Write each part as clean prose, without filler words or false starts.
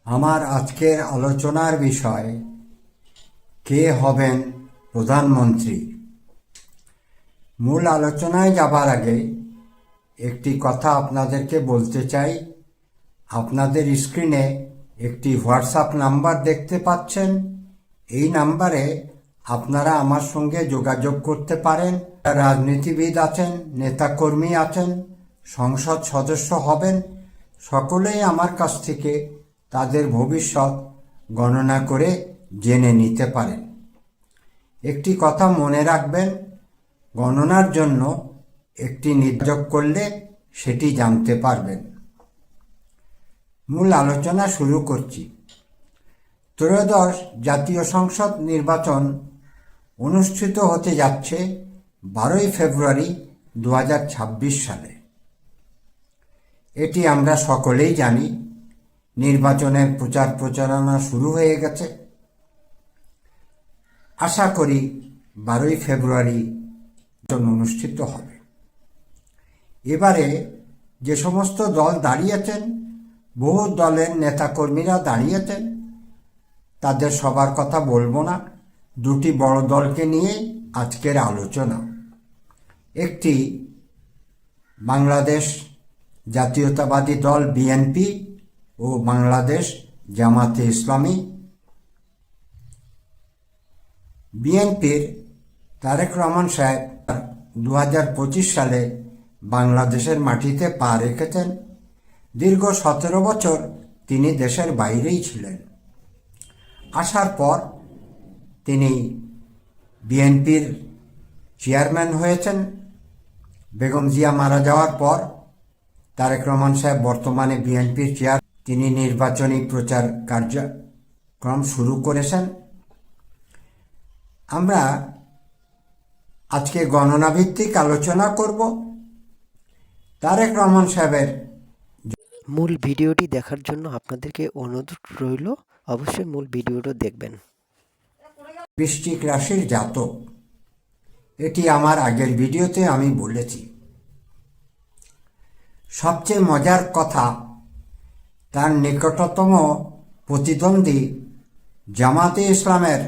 আমার আজকের আলোচনার বিষয় কে হবেন প্রধানমন্ত্রী। মূল আলোচনায় যাবার আগে একটি কথা আপনাদেরকে বলতে চাই। আপনাদের স্ক্রিনে একটি হোয়াটসঅ্যাপ নাম্বার দেখতে পাচ্ছেন। এই নাম্বারে আপনারা আমার সঙ্গে যোগাযোগ করতে পারেন। রাজনীতিবিদ আছেন, নেতাকর্মী আছেন, সংসদ সদস্য হবেন, সকলেই আমার কাছ থেকে তাদের ভবিষ্যৎ গণনা করে জেনে নিতে পারেন। একটি কথা মনে রাখবেন, গণনার জন্য একটি নির্যোগ করলে সেটি জানতে পারবেন। মূল আলোচনা শুরু করছি। ত্রয়োদশ জাতীয় সংসদ নির্বাচন অনুষ্ঠিত হতে যাচ্ছে 12ই ফেব্রুয়ারি 2026 সালে। এটি আমরা সকলেই জানি। নির্বাচনের প্রচার প্রচারণা শুরু হয়ে গেছে। আশা করি 12ই ফেব্রুয়ারি অনুষ্ঠিত হবে। এবারে যে সমস্ত দল দাঁড়িয়েছেন, বহু দলের নেতাকর্মীরা দাঁড়িয়েছেন, তাদের সবার কথা বলবো না। দুটি বড় দলকে নিয়ে আজকের আলোচনা। একটি বাংলাদেশ জাতীয়তাবাদী দল বিএনপি ও বাংলাদেশ জামাতে ইসলামী। বিএনপির তারেক রহমান সাহেব 2025 সালে বাংলাদেশের মাটিতে পা রেখেছেন। দীর্ঘ 17 বছর তিনি দেশের বাইরেই ছিলেন। আসার পর তিনি বিএনপির চেয়ারম্যান হয়েছেন। বেগম জিয়া মারা যাওয়ার পর তারেক রহমান সাহেব বর্তমানে বিএনপির চেয়ার। তিনি নির্বাচনী প্রচার কার্যক্রম শুরু করেছেন। আমরা আজকে গণনা ভিত্তিক আলোচনা করব। তারেক রহমান সাহেবের মূল ভিডিওটি দেখার জন্য আপনাদেরকে অনুরোধ রইল, অবশ্যই মূল ভিডিওটা দেখবেন। বৃশ্চিক রাশির জাতক, এটি আমার আগের ভিডিওতে আমি বলেছি। সবচেয়ে মজার কথা, তার নিকটতম প্রতিদ্বন্দ্বী জামাতে ইসলামের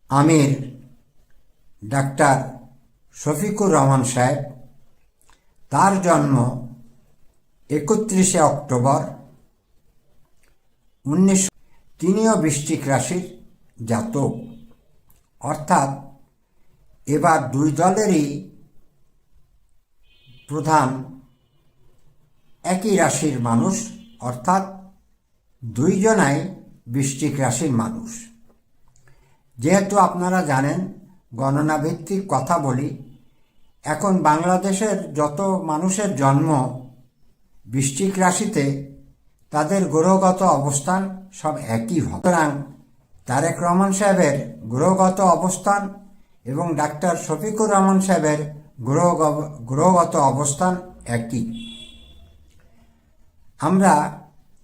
আমির ডাক্তার শফিকুর রহমান সাহেব, তার জন্ম 31শে অক্টোবর 1900। তিনিও বৃশ্চিক রাশির জাতক। অর্থাৎ এবার দুই দলেরই প্রধান একই রাশির মানুষ, অর্থাৎ দুইজনাই বৃশ্চিক রাশির মানুষ। যেহেতু আপনারা জানেন, গণনা ভিত্তিক কথা বলি, এখন বাংলাদেশের যত মানুষের জন্ম বৃশ্চিক রাশিতে, তাদের গ্রহগত অবস্থান সব একই হয়। সুতরাং তারেক রহমান সাহেবের গ্রহগত অবস্থান এবং ডাক্তার শফিকুর রহমান সাহেবের গ্রহগত অবস্থান একই। আমরা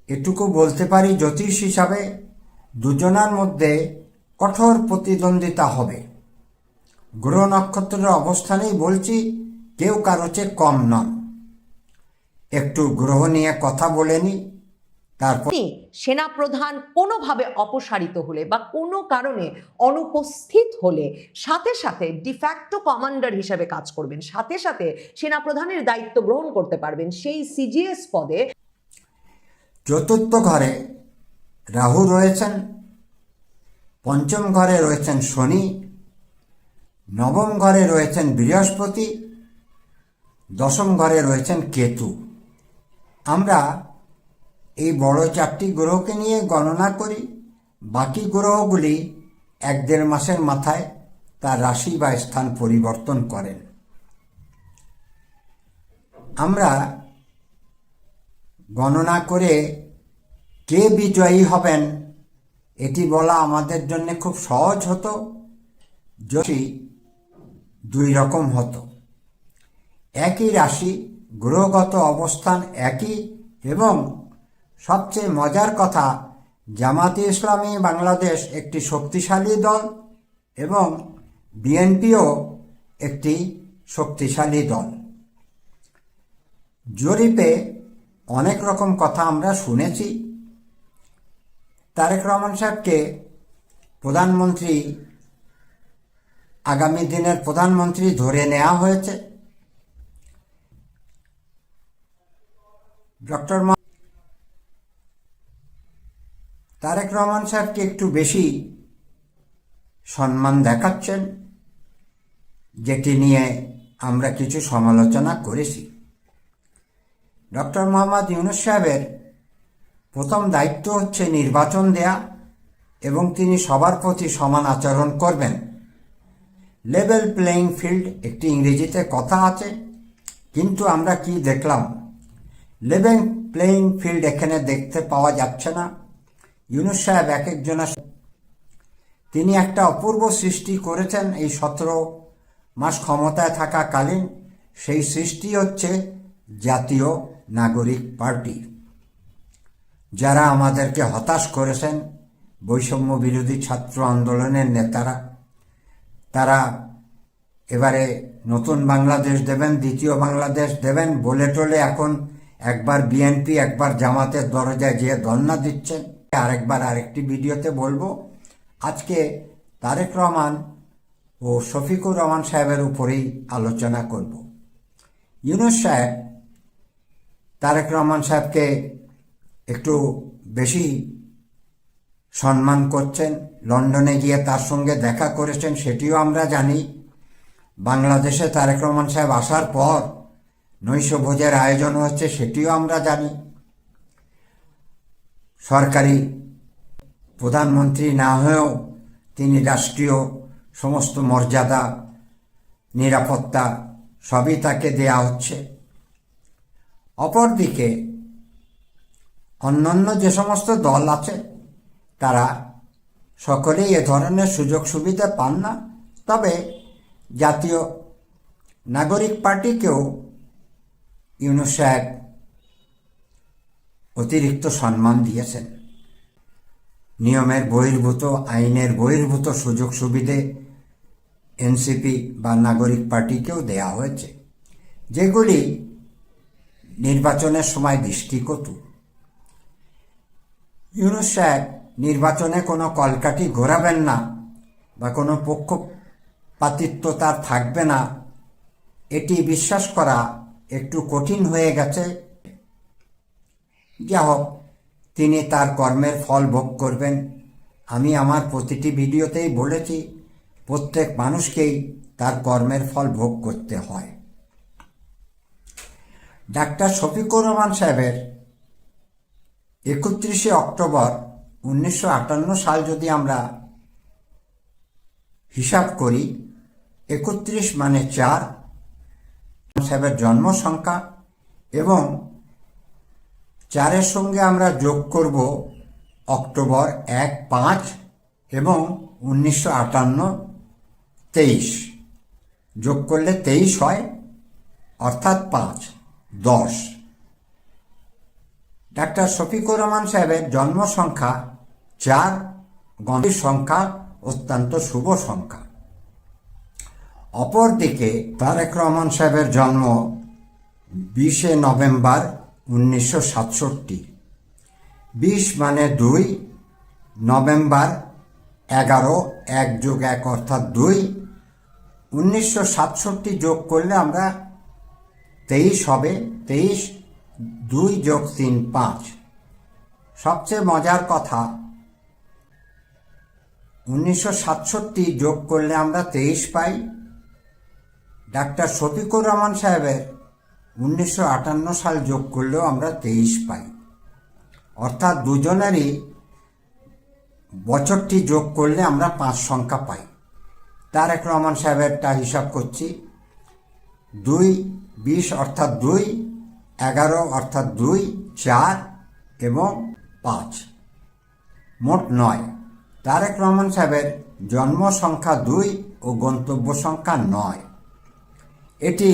এটুকু বলতে পারি, জ্যোতিষ হিসাবে দুজনার মধ্যে কঠোর প্রতিদ্বন্দ্বিতা হবে। গ্রহ নক্ষত্রের অবস্থানেই বলছি, কেউ কারো চেয়ে কম নন। একটু গ্রহ নিয়ে কথা বলে নি, তারপর সেনাপ্রধান কোনোভাবে অপসারিত হলে বা কোনো কারণে অনুপস্থিত হলে সাথে সাথে ডিফ্যাক্টো কমান্ডার হিসেবে কাজ করবেন, সাথে সাথে সেনাপ্রধানের দায়িত্ব গ্রহণ করতে পারবেন। সেই সিজিএস পদে চতুর্থ ঘরে রাহু রয়েছেন, পঞ্চম ঘরে রয়েছেন শনি, নবম ঘরে রয়েছেন বৃহস্পতি, দশম ঘরে রয়েছেন কেতু। আমরা এই বড় চারটি গ্রহকে নিয়ে গণনা করি। বাকি গ্রহগুলি 1-1.5 মাসের মাথায় তার রাশি বা স্থান পরিবর্তন করেন। আমরা গণনা করে কে বিজয়ী হবেন এটি বলা আমাদের জন্য খুব সহজ হতো যদি দুই রকম হতো। একই রাশি, গ্রহগত অবস্থান একই, এবং সবচেয়ে মজার কথা, জামাতে ইসলামী বাংলাদেশ একটি শক্তিশালী দল এবং বিএনপিও একটি শক্তিশালী দল। জরিপে অনেক রকম কথা আমরা শুনেছি। তারেক রহমান সাহেবকে প্রধানমন্ত্রী, আগামী দিনের প্রধানমন্ত্রী ধরে নেওয়া হয়েছে। ডক্টর তারেক রহমান সাহেবকে একটু বেশি সম্মান দেখাচ্ছেন, যেটি নিয়ে আমরা কিছু সমালোচনা করেছি। ডক্টর মোহাম্মদ ইউনূস সাহেবের প্রথম দায়িত্ব হচ্ছে নির্বাচন দেয়া এবং তিনি সবার প্রতি সমান আচরণ করবেন। লেভেল প্লেয়িং ফিল্ড একটি ইংরেজিতে কথা আছে, কিন্তু আমরা কি দেখলাম? লেভেল প্লেয়িং ফিল্ড এখানে দেখতে পাওয়া যাচ্ছে না। ইউনূস সাহেব এক একজনের, তিনি একটা অপূর্ব সৃষ্টি করেছেন এই 17 মাস ক্ষমতায় থাকাকালীন। সেই সৃষ্টি হচ্ছে জাতীয় নাগরিক পার্টি, যারা আমাদেরকে হতাশ করেছেন, বৈষম্য বিরোধী ছাত্র আন্দোলনের নেতারা। তারা এবারে নতুন বাংলাদেশ দেবেন, দ্বিতীয় বাংলাদেশ দেবেন বলে টলে এখন একবার বিএনপি একবার জামাতের দরজায় যেয়ে ধর্ণা দিচ্ছেন। আরেকবার আরেকটি ভিডিওতে বলবো। আজকে তারেক রহমান ও শফিকুর রহমান সাহেবের উপরেই আলোচনা করব। ইউনূস সাহেব তারেক রহমান সাহেবকে একটু বেশি সম্মান করছেন। লন্ডনে গিয়ে তার সঙ্গে দেখা করেছেন, সেটিও আমরা জানি। বাংলাদেশে তারেক রহমান সাহেব আসার পর নৈশভোজের আয়োজন হচ্ছে, সেটিও আমরা জানি। সরকারি প্রধানমন্ত্রী না হয়েও তিনি রাষ্ট্রীয় সমস্ত মর্যাদা, নিরাপত্তা সবই তাকে দেয়া হচ্ছে। অপরদিকে অন্যান্য যে সমস্ত দল আছে তারা সকলেই এ ধরনের সুযোগ সুবিধা পান না। তবে জাতীয় নাগরিক পার্টিকেও ইউনূস সাহেব অতিরিক্ত সম্মান দিয়েছেন। নিয়মের বহির্ভূত, আইনের বহির্ভূত সুযোগ সুবিধে এনসিপি বা নাগরিক পার্টিকেও দেয়া হয়েছে, যেগুলি নির্বাচনের সময় দৃষ্টিকটু। ইউনূস সাহেব নির্বাচনে কোনো কলকাঠি ঘোরাবেন না বা কোনো পক্ষপাতিত্ব তার থাকবে না, এটি বিশ্বাস করা একটু কঠিন হয়ে গেছে। যা হোক, তিনি তার কর্মের ফল ভোগ করবেন। আমি আমার প্রতিটি ভিডিওতেই বলেছি, প্রত্যেক মানুষকেই তার কর্মের ফল ভোগ করতে হয়। ডাক্তার শফিকুর রহমান সাহেবের 31শে অক্টোবর 1958 সাল যদি আমরা হিসাব করি, 31 মানে 4 সাহেবের জন্ম সংখ্যা, এবং 4-এর সঙ্গে আমরা যোগ করব অক্টোবর 1, 5 এবং 1958 23, যোগ করলে 23 হয়, অর্থাৎ 5, 10। ডাক্তার শফিকুর রহমান সাহেবের জন্ম সংখ্যা 4, গণিত সংখ্যা অত্যন্ত শুভ সংখ্যা। অপরদিকে তারেক রহমান সাহেবের জন্ম 20শে নভেম্বর 1967। 20 মানে 2, নভেম্বর 11, 1 + 1 অর্থাৎ 2, 1967 যোগ করলে আমরা 23 হবে। 23, 2 + 3, 5। সবচেয়ে মজার কথা, 1967 যোগ করলে আমরা 23 পাই। ডাক্তার শফিকুর রহমান সাহেবের 1958 সাল যোগ করলেও আমরা 23 পাই, অর্থাৎ দুজনেরই বছরটি যোগ করলে আমরা 5 সংখ্যা পাই। তারেক রহমান সাহেবেরটা হিসাব করছি, 2, 20 অর্থাৎ 2, 11 অর্থাৎ 2, 4 এবং 5, মোট 9। তারেক রহমান সাহেবের জন্ম সংখ্যা 2 ও গন্তব্য সংখ্যা 9। এটি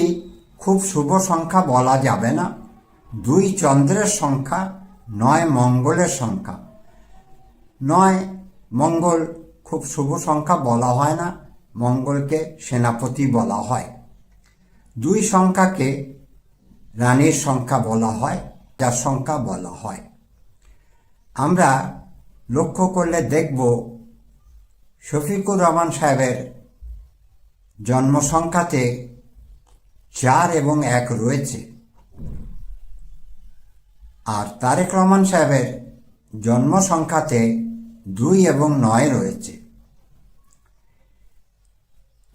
খুব শুভ সংখ্যা বলা যাবে না। 2 চন্দ্রের সংখ্যা, 9 মঙ্গলের সংখ্যা। 9 মঙ্গল খুব শুভ সংখ্যা বলা হয় না, মঙ্গলকে সেনাপতি বলা হয়। 2 সংখ্যাকে রানীর সংখ্যা বলা হয় যার সংখ্যা বলা হয়। আমরা লক্ষ্য করলে দেখব শফিকুর রহমান সাহেবের জন্মসংখ্যাতে 4 এবং 1 রয়েছে, আর তারেক রহমান সাহেবের জন্মসংখ্যাতে 2 এবং 9 রয়েছে।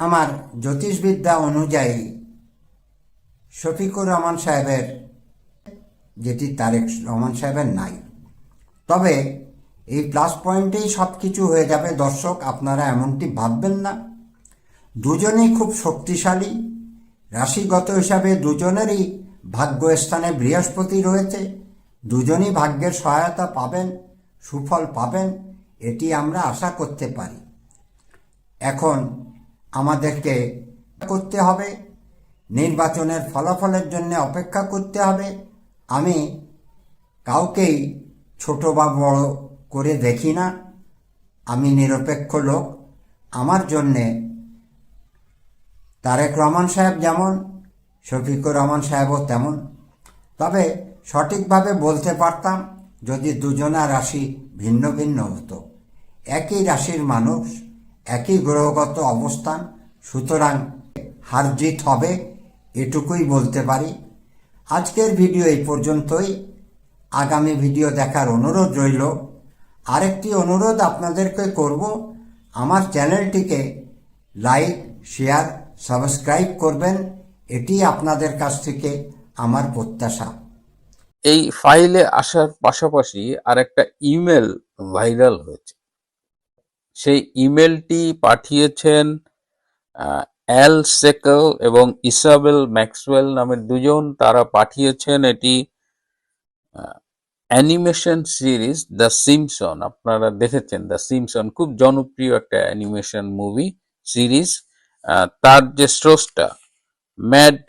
আমার জ্যোতিষবিদ্যা অনুযায়ী শফিকুর রহমান সাহেবের, যেটি তারেক রহমান সাহেবের নাই। তবে এই প্লাস পয়েন্টেই সব কিছু হয়ে যাবে দর্শক, আপনারা এমনটি ভাববেন না। দুজনেই খুব শক্তিশালী। রাশিগত হিসাবে দুজনেরই ভাগ্যস্থানে বৃহস্পতি রয়েছে। দুজনই ভাগ্যের সহায়তা পাবেন, সুফল পাবেন, এটি আমরা আশা করতে পারি। এখন আমাদেরকে করতে হবে, নির্বাচনের ফলাফলের জন্য অপেক্ষা করতে হবে। আমি কাউকেই ছোট বা বড় করে দেখি না, আমি নিরপেক্ষ লোক। আমার জন্যে তারেক রহমান সাহেব যেমন, শফিকুর রহমান সাহেবও তেমন। তবে সঠিকভাবে বলতে পারতাম যদি দুজনা রাশি ভিন্ন ভিন্ন হতো। একই রাশির মানুষ, একই গ্রহগত অবস্থান, সুতরাং হার জিত হবে, এটুকুই বলতে পারি। আজকের ভিডিও এই পর্যন্তই। আগামী ভিডিও দেখার অনুরোধ রইল। আরেকটি অনুরোধ আপনাদেরকে করব, আমার চ্যানেলটিকে লাইক, শেয়ার, সাবস্ক্রাইব করবেন, এটি আপনাদের কাছ থেকে আমার প্রত্যাশা। এই ফাইলে আসার পাশাপাশি আরেকটা ইমেল ভাইরাল হয়েছে। সেই ইমেলটি পাঠিয়েছেন অ্যাল সেকেল এবং ইসাবেল ম্যাক্সওয়েল নামের দুজন। তারা পাঠিয়েছেন এটি অ্যানিমেশন সিরিজ দ্য সিম্পসন। আপনারা দেখেছেন দ্য সিম্পসন, খুব জনপ্রিয় একটা অ্যানিমেশন মুভি সিরিজ। তার যে স্রষ্টা ম্যাট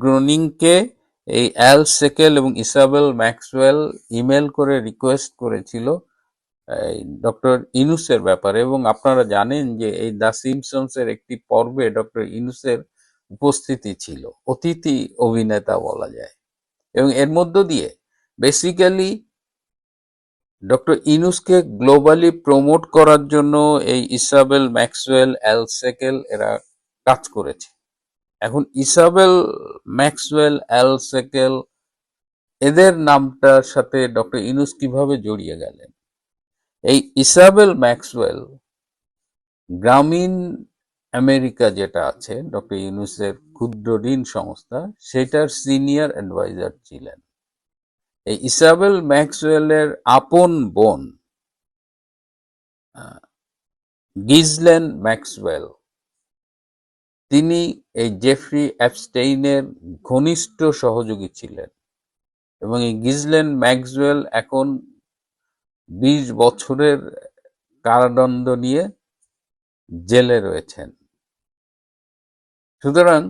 গ্রোনিংকে এই অ্যাল সেকেল এবং ইসাবেল ম্যাক্সওয়েল ইমেল করে রিকোয়েস্ট করেছিল ডক্টর ইনুসের ব্যাপারে। এবং আপনারা জানেন যে এই দ্য সিম্পসনস এর একটি পর্বে ডক্টর ইনুসের উপস্থিতি ছিল, অতিথি অভিনেতা বলা যায়। এবং এর মধ্য দিয়ে বেসিক্যালি ডক্টর ইনুসকে গ্লোবালি প্রমোট করার জন্য এই ইসাবেল ম্যাক্সওয়েল, অ্যাল সেকেল এরা কাজ করেছে। এখন ইসাবেল ম্যাক্সওয়েল, অ্যাল সেকেল এদের নামটার সাথে ডক্টর ইনুস কিভাবে জড়িয়ে গেলেন? এই ইসাবেল ম্যাক্সওয়েল গ্রামীণ আমেরিকা যেটা আছে ডক্টর ইউনুসের ক্ষুদ্র ঋণ সংস্থা, সেটার সিনিয়র অ্যাডভাইজার ছিলেন। এই ইসাবেল ম্যাক্সওয়েলের আপন বোন গিজলেন ম্যাক্সওয়েল, তিনি এই জেফ্রি অ্যাপস্টেইনের ঘনিষ্ঠ সহযোগী ছিলেন। এবং এই গিজলেন ম্যাক্সওয়েল এখন 20 বছরের কারাদণ্ড নিয়ে জেলে রয়েছেন। সুতরাং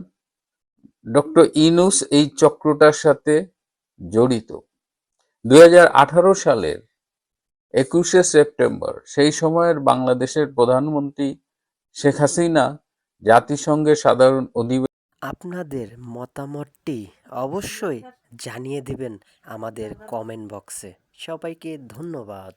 ডক্টর ইনুস এই চক্রটার সাথে জড়িত। 2018 সালের 21শে সেপ্টেম্বর, সেই সময়ের বাংলাদেশের প্রধানমন্ত্রী শেখ হাসিনা জাতিসংঘের সাধারণ অধিবেশন আপনাদের মতামতটি অবশ্যই জানিয়ে দিবেন আমাদের কমেন্ট বক্সে। সবাইকে ধন্যবাদ।